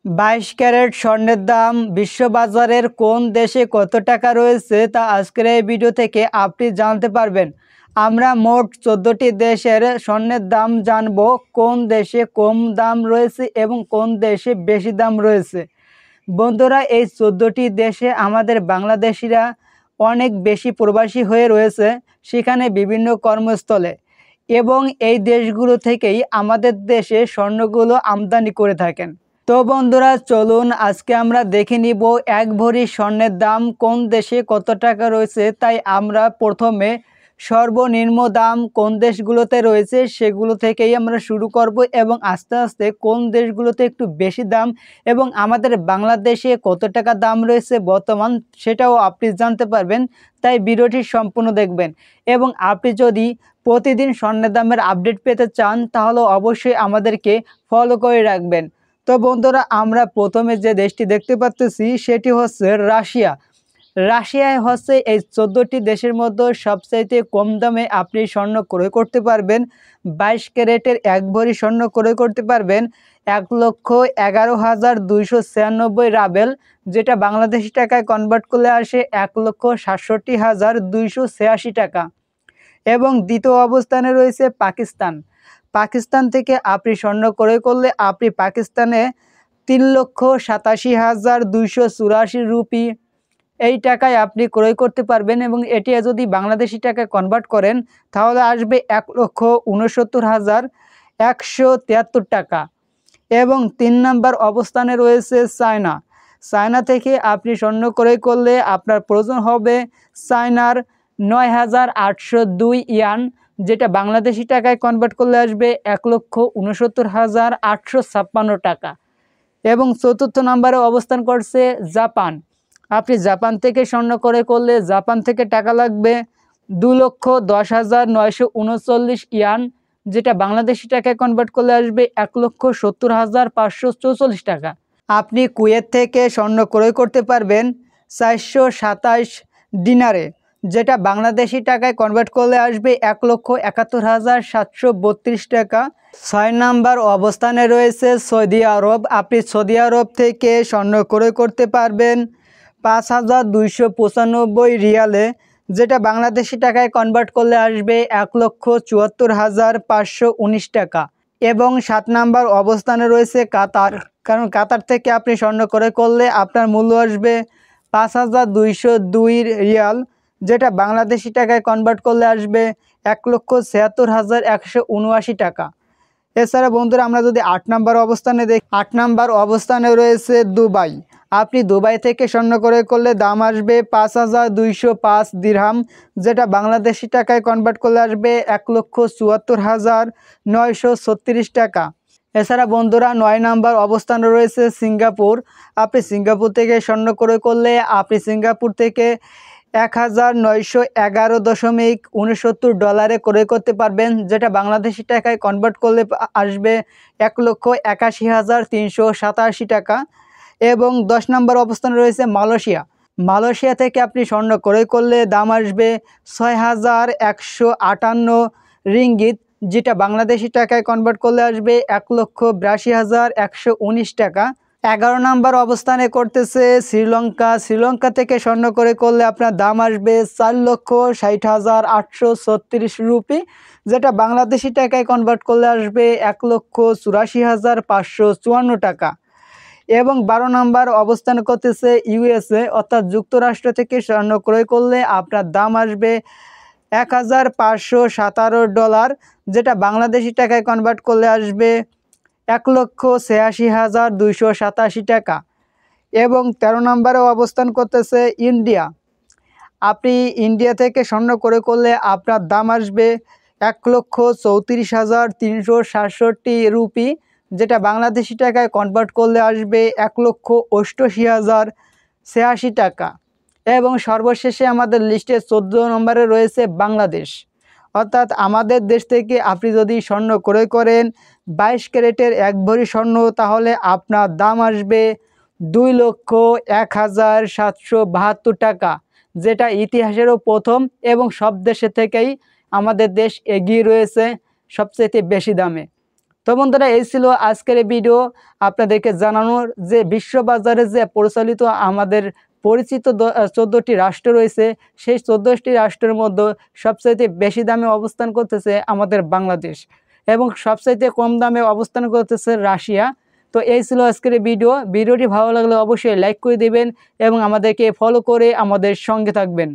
22 carat স্বর্ণের দাম বিশ্ববাজারের কোন দেশে কত টাকা রয়েছে তা আজকের এই ভিডিও থেকে আপনি জানতে পারবেন। আমরা মোট 14টি দেশের স্বর্ণের দাম জানব, কোন দেশে কম দাম রয়েছে এবং কোন দেশে বেশি দাম রয়েছে। বন্ধুরা, এই 14টি দেশে আমাদের বাংলাদেশিরা অনেক বেশি প্রবাসী হয়ে রয়েছে, সেখানে বিভিন্ন কর্মস্থলে, এবং এই দেশগুলো থেকেই আমাদের দেশে স্বর্ণগুলো আমদানি করে থাকেন। তো বন্ধুরা, চলুন আজকে আমরা দেখে নিব এক ভরি স্বর্ণের দাম কোন দেশে কত টাকা রয়েছে। তাই আমরা প্রথমে সর্বনিম্ন দাম কোন দেশগুলোতে রয়েছে সেগুলো থেকেই আমরা শুরু করব, এবং আস্তে আস্তে কোন দেশগুলোতে একটু বেশি দাম এবং আমাদের বাংলাদেশে কত টাকা দাম রয়েছে বর্তমান সেটাও আপনি জানতে পারবেন। তাই ভিডিওটি সম্পূর্ণ দেখবেন, এবং আপনি যদি প্রতিদিন স্বর্ণের দামের আপডেট পেতে চান তাহলে অবশ্যই আমাদেরকে ফলো করে রাখবেন। তো বন্ধুরা, আমরা প্রথমে যে দেশটি দেখতে পাচ্ছি সেটি হচ্ছে রাশিয়া। রাশিয়ায় হচ্ছে এই 14টি দেশের মধ্যে সবচাইতে কম দামে আপনি স্বর্ণ ক্রয় করতে পারবেন। 22 ক্যারেটের এক ভরি স্বর্ণ ক্রয় করতে পারবেন 1,11,296 রাবেল, যেটা বাংলাদেশি টাকায় কনভার্ট করলে আসে 1,67,286 টাকা। এবং দ্বিতীয় অবস্থানে রয়েছে পাকিস্তান। পাকিস্তান থেকে আপনি স্বর্ণ ক্রয় করলে আপনি পাকিস্তানে 3,87,284 রুপি এই টাকায় আপনি ক্রয় করতে পারবেন, এবং এটি যদি বাংলাদেশি টাকায় কনভার্ট করেন তাহলে আসবে 1,69,173 টাকা। এবং 3 নম্বর অবস্থানে রয়েছে চায়না। চায়না থেকে আপনি স্বর্ণ ক্রয় করলে আপনার প্রয়োজন হবে চায়নার 9,802 ইয়ান, যেটা বাংলাদেশি টাকায় কনভার্ট করলে আসবে 1,69,856 টাকা। এবং চতুর্থ নম্বরে অবস্থান করছে জাপান। আপনি জাপান থেকে স্বর্ণ ক্রয় করলে জাপান থেকে টাকা লাগবে 2,10,939 ইয়ান, যেটা বাংলাদেশি টাকায় কনভার্ট করলে আসবে 1,70,544 টাকা। আপনি কুয়েত থেকে স্বর্ণ ক্রয় করতে পারবেন 427 দিনারে, যেটা বাংলাদেশি টাকায় কনভার্ট করলে আসবে 1,71,732 টাকা। 6 নাম্বার অবস্থানে রয়েছে সৌদি আরব। আপনি সৌদি আরব থেকে স্বর্ণ ক্রয় করতে পারবেন 5,295 রিয়ালে, যেটা বাংলাদেশি টাকায় কনভার্ট করলে আসবে 1,74,519 টাকা। এবং 7 নাম্বার অবস্থানে রয়েছে কাতার। কারণ কাতার থেকে আপনি স্বর্ণ ক্রয় করলে আপনার মূল্য আসবে 5,202 রিয়াল, যেটা বাংলাদেশি টাকায় কনভার্ট করলে আসবে 1,76,179 টাকা। এছাড়া বন্ধুরা, আমরা যদি 8 নাম্বার অবস্থানে দেখি, 8 নাম্বার অবস্থানে রয়েছে দুবাই। আপনি দুবাই থেকে স্বর্ণ ক্রয় করলে দাম আসবে 5,205 দিরহাম, যেটা বাংলাদেশি টাকায় কনভার্ট করলে আসবে 1,74,936 টাকা। এছাড়া বন্ধুরা, 9 নাম্বার অবস্থানে রয়েছে সিঙ্গাপুর। আপনি সিঙ্গাপুর থেকে স্বর্ণ ক্রয় করলে আপনি সিঙ্গাপুর থেকে 1,911.69 ডলারে ক্রয় করতে পারবেন, যেটা বাংলাদেশি টাকায় কনভার্ট করলে আসবে 1,81,387 টাকা। এবং 10 নম্বর অবস্থানে রয়েছে মালয়েশিয়া। মালয়েশিয়া থেকে আপনি স্বর্ণ ক্রয় করলে দাম আসবে 6,158 রিঙ্গিত, যেটা বাংলাদেশি টাকায় কনভার্ট করলে আসবে 1,82,119 টাকা। 11 নম্বর অবস্থানে করতেছে শ্রীলঙ্কা। শ্রীলঙ্কা থেকে স্বর্ণ ক্রয় করলে আপনার দাম আসবে 4,60,836 রুপি, যেটা বাংলাদেশি টাকায় কনভার্ট করলে আসবে 1,84,554 টাকা। এবং 12 নম্বর অবস্থান করতেছে ইউএসএ, অর্থাৎ যুক্তরাষ্ট্র থেকে স্বর্ণ ক্রয় করলে আপনার দাম আসবে 1,517 ডলার, যেটা বাংলাদেশি টাকায় কনভার্ট করলে আসবে 1,86,287 টাকা। এবং 13 নম্বরে অবস্থান করতেছে ইন্ডিয়া। আপনি ইন্ডিয়া থেকে স্বর্ণ ক্রয় করলে আপনার দাম আসবে 1,34,367 রুপি, যেটা বাংলাদেশি টাকায় কনভার্ট করলে আসবে 1,88,086 টাকা। এবং সর্বশেষে আমাদের লিস্টে 14 নম্বরে রয়েছে বাংলাদেশ। অর্থাৎ আমাদের দেশ থেকে আপনি যদি স্বর্ণ ক্রয় করেন 22 ক্যারেটের এক ভরি স্বর্ণ, তাহলে আপনার দাম আসবে 2,01,772 টাকা, যেটা ইতিহাসেরও প্রথম, এবং সব দেশের থেকেই আমাদের দেশ এগিয়ে রয়েছে সবচেয়ে বেশি দামে। তো বন্ধুরা, এই ছিল আজকের এই ভিডিও, আপনাদেরকে জানানোর যে বিশ্ববাজারে যে প্রচলিত আমাদের পরিচিত 14টি রাষ্ট্র রয়েছে, সেই 14টি রাষ্ট্রের মধ্যে সবচাইতে বেশি দামে অবস্থান করতেছে আমাদের বাংলাদেশ এবং সবচাইতে কম দামে অবস্থান করতেছে রাশিয়া। তো এই ছিল আজকের এই ভিডিওটি ভালো লাগলে অবশ্যই লাইক করে দিবেন এবং আমাদেরকে ফলো করে আমাদের সঙ্গে থাকবেন।